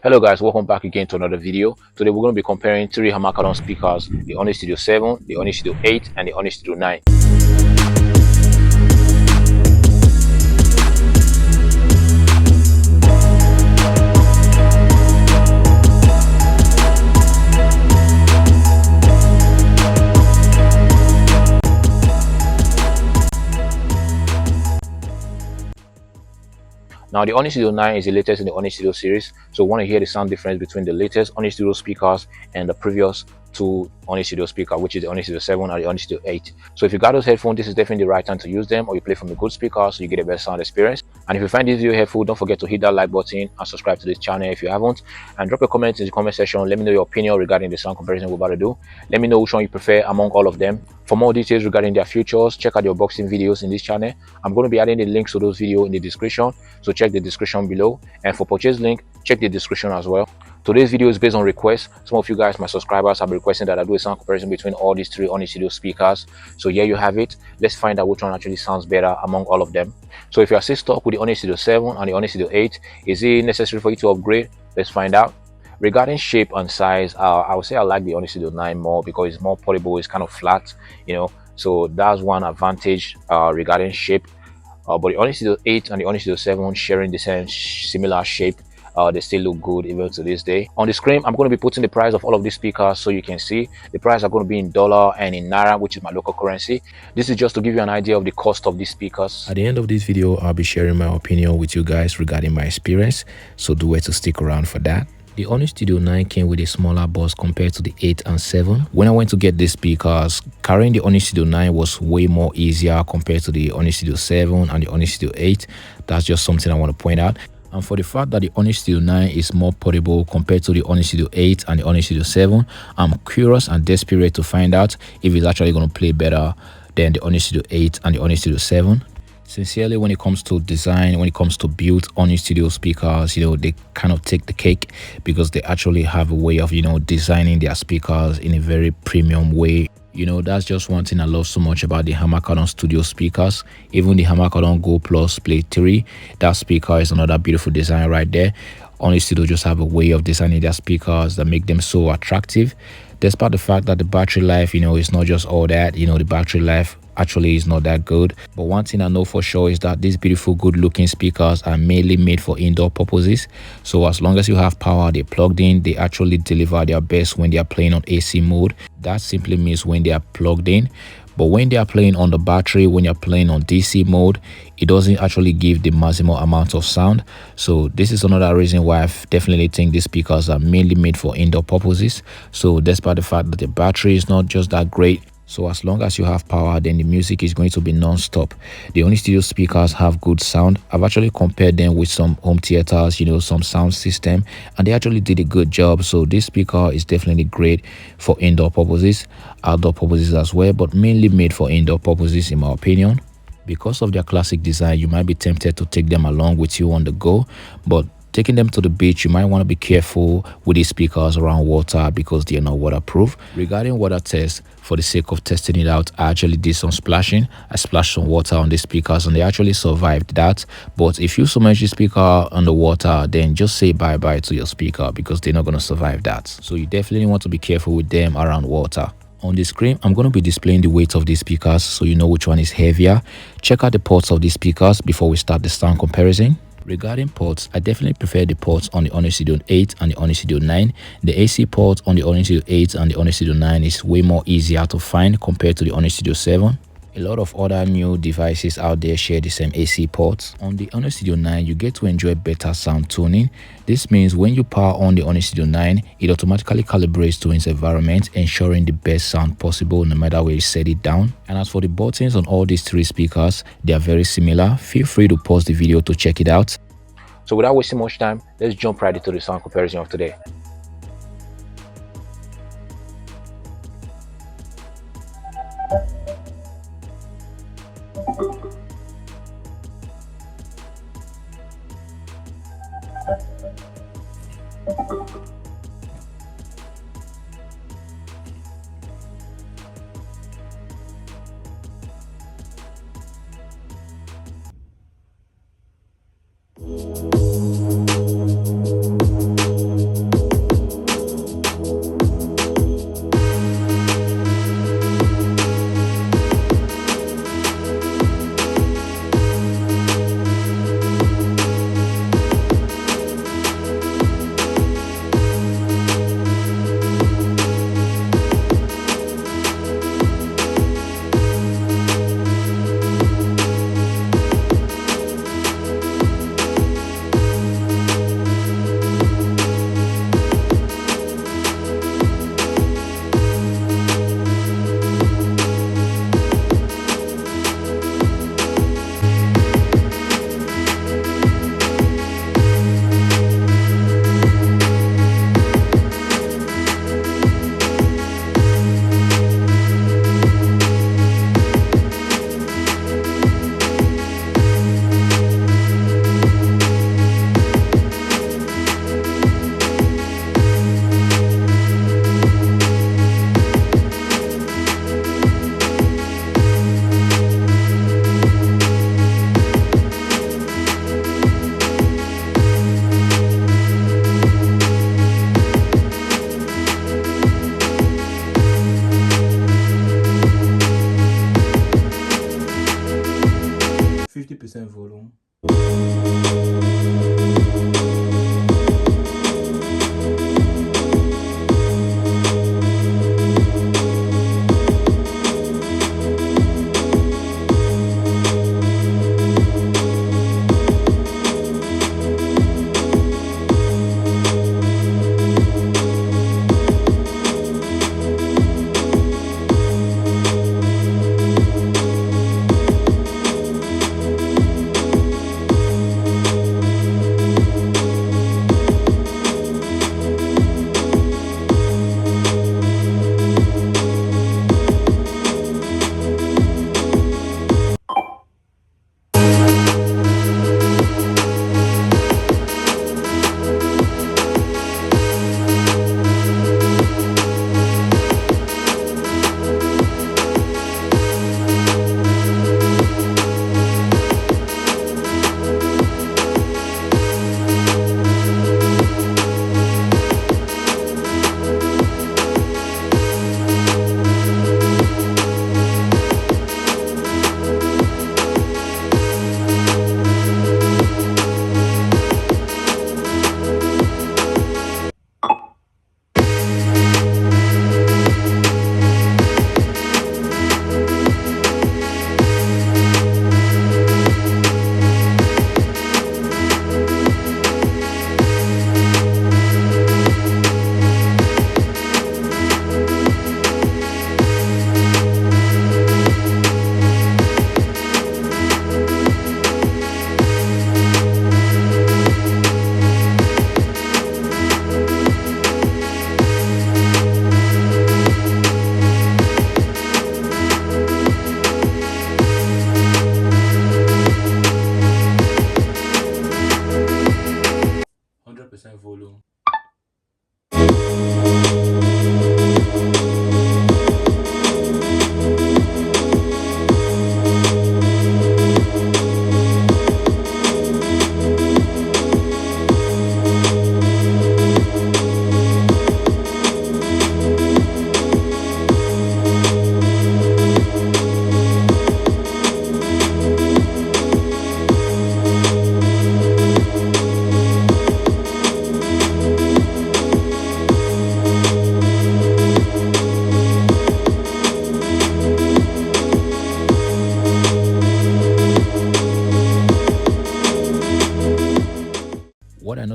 Hello guys, welcome back again to another video. Today we're going to be comparing three Harman Kardon speakers: the Onyx Studio 7, the Onyx Studio 8, and the Onyx Studio 9. Now the Onyx Studio 9 is the latest in the Onyx Studio series, so we want to hear the sound difference between the latest Onyx Studio speakers and the previous two Onyx Studio speaker, which is the Onyx Studio 7 and the Onyx Studio 8. So if you got those headphones, this is definitely the right time to use them, or you play from a good speaker so you get a better sound experience. And if you find this video helpful, don't forget to hit that like button and subscribe to this channel if you haven't, and drop a comment in the comment section. Let me know your opinion regarding the sound comparison we're about to do. Let me know which one you prefer among all of them. For more details regarding their features, check out the unboxing videos in this channel. I'm going to be adding the links to those videos in the description, so check the description below. And for purchase link, check the description as well. Today's video is based on requests. Some of you guys, my subscribers, have been requesting that I do a sound comparison between all these three Onyx Studio speakers. So here you have it. Let's find out which one actually sounds better among all of them. So if you are still stuck with the Onyx Studio 7 and the Onyx Studio 8, is it necessary for you to upgrade? Let's find out. Regarding shape and size, I would say I like the Onyx Studio 9 more because it's more portable. It's kind of flat, so that's one advantage regarding shape. But the Onyx Studio 8 and the Onyx Studio 7 sharing the same similar shape. They still look good even to this day. On the screen, I'm going to be putting the price of all of these speakers so you can see. The price are going to be in dollar and in naira, which is my local currency. This is just to give you an idea of the cost of these speakers. At the end of this video, I'll be sharing my opinion with you guys regarding my experience, so do wait to stick around for that. The Onyx Studio 9 came with a smaller bus compared to the 8 and 7. When I went to get these speakers, carrying the Onyx Studio 9 was way more easier compared to the Onyx Studio 7 and the Onyx Studio 8. That's just something I want to point out. And for the fact that the Onyx Studio 9 is more portable compared to the Onyx Studio 8 and the Onyx Studio 7, I'm curious and desperate to find out if it's actually going to play better than the Onyx Studio 8 and the Onyx Studio 7. Sincerely, when it comes to design, when it comes to build Onyx Studio speakers, they kind of take the cake because they actually have a way of, designing their speakers in a very premium way. That's just one thing I love so much about the Harman Kardon Studio speakers. Even the Harman Kardon Go Plus Play 3, that speaker is another beautiful design right there. Onyx Studio just have a way of designing their speakers that make them so attractive, despite the fact that the battery life, is not just all that. The battery life actually is not that good. But one thing I know for sure is that these beautiful, good looking speakers are mainly made for indoor purposes. So as long as you have power, they're plugged in, they actually deliver their best when they are playing on AC mode. That simply means when they are plugged in. But when they are playing on the battery, when you're playing on DC mode, it doesn't actually give the maximum amount of sound. So this is another reason why I definitely think these speakers are mainly made for indoor purposes. So despite the fact that the battery is not just that great, so as long as you have power, then the music is going to be non-stop. The Onyx Studio speakers have good sound. I've actually compared them with some home theaters, some sound system, and they actually did a good job. So this speaker is definitely great for indoor purposes, outdoor purposes as well, but mainly made for indoor purposes in my opinion. Because of their classic design, you might be tempted to take them along with you on the go, but taking them to the beach, you might want to be careful with these speakers around water because they are not waterproof. Regarding water tests, for the sake of testing it out, I actually did some splashing. I splashed some water on the speakers and they actually survived that. But if you submerge the speaker underwater, then just say bye-bye to your speaker because they're not going to survive that. So you definitely want to be careful with them around water. On the screen, I'm going to be displaying the weight of these speakers so you know which one is heavier. Check out the ports of these speakers before we start the sound comparison. Regarding ports, I definitely prefer the ports on the Onyx Studio 8 and the Onyx Studio 9. The AC port on the Onyx Studio 8 and the Onyx Studio 9 is way more easier to find compared to the Onyx Studio 7. A lot of other new devices out there share the same AC ports. On the Onyx Studio 9, you get to enjoy better sound tuning. This means when you power on the Onyx Studio 9, it automatically calibrates to its environment, ensuring the best sound possible no matter where you set it down. And as for the buttons on all these three speakers, they are very similar. Feel free to pause the video to check it out. So without wasting much time, let's jump right into the sound comparison of today.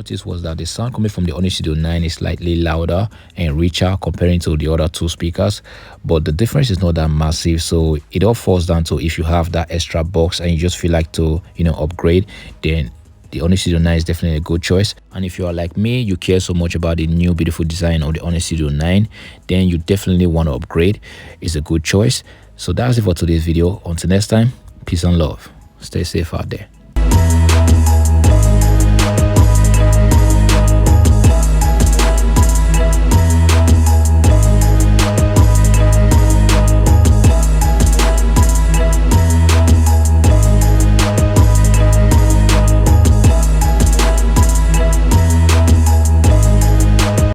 noticed was that the sound coming from the Onyx Studio 9 is slightly louder and richer comparing to the other two speakers, but the difference is not that massive. So it all falls down to if you have that extra box and you just feel like to upgrade, then the Onyx Studio 9 is definitely a good choice. And if you are like me, you care so much about the new beautiful design of the Onyx Studio 9, then you definitely want to upgrade. It's a good choice. So that's it for today's video. Until next time, peace and love. Stay safe out there.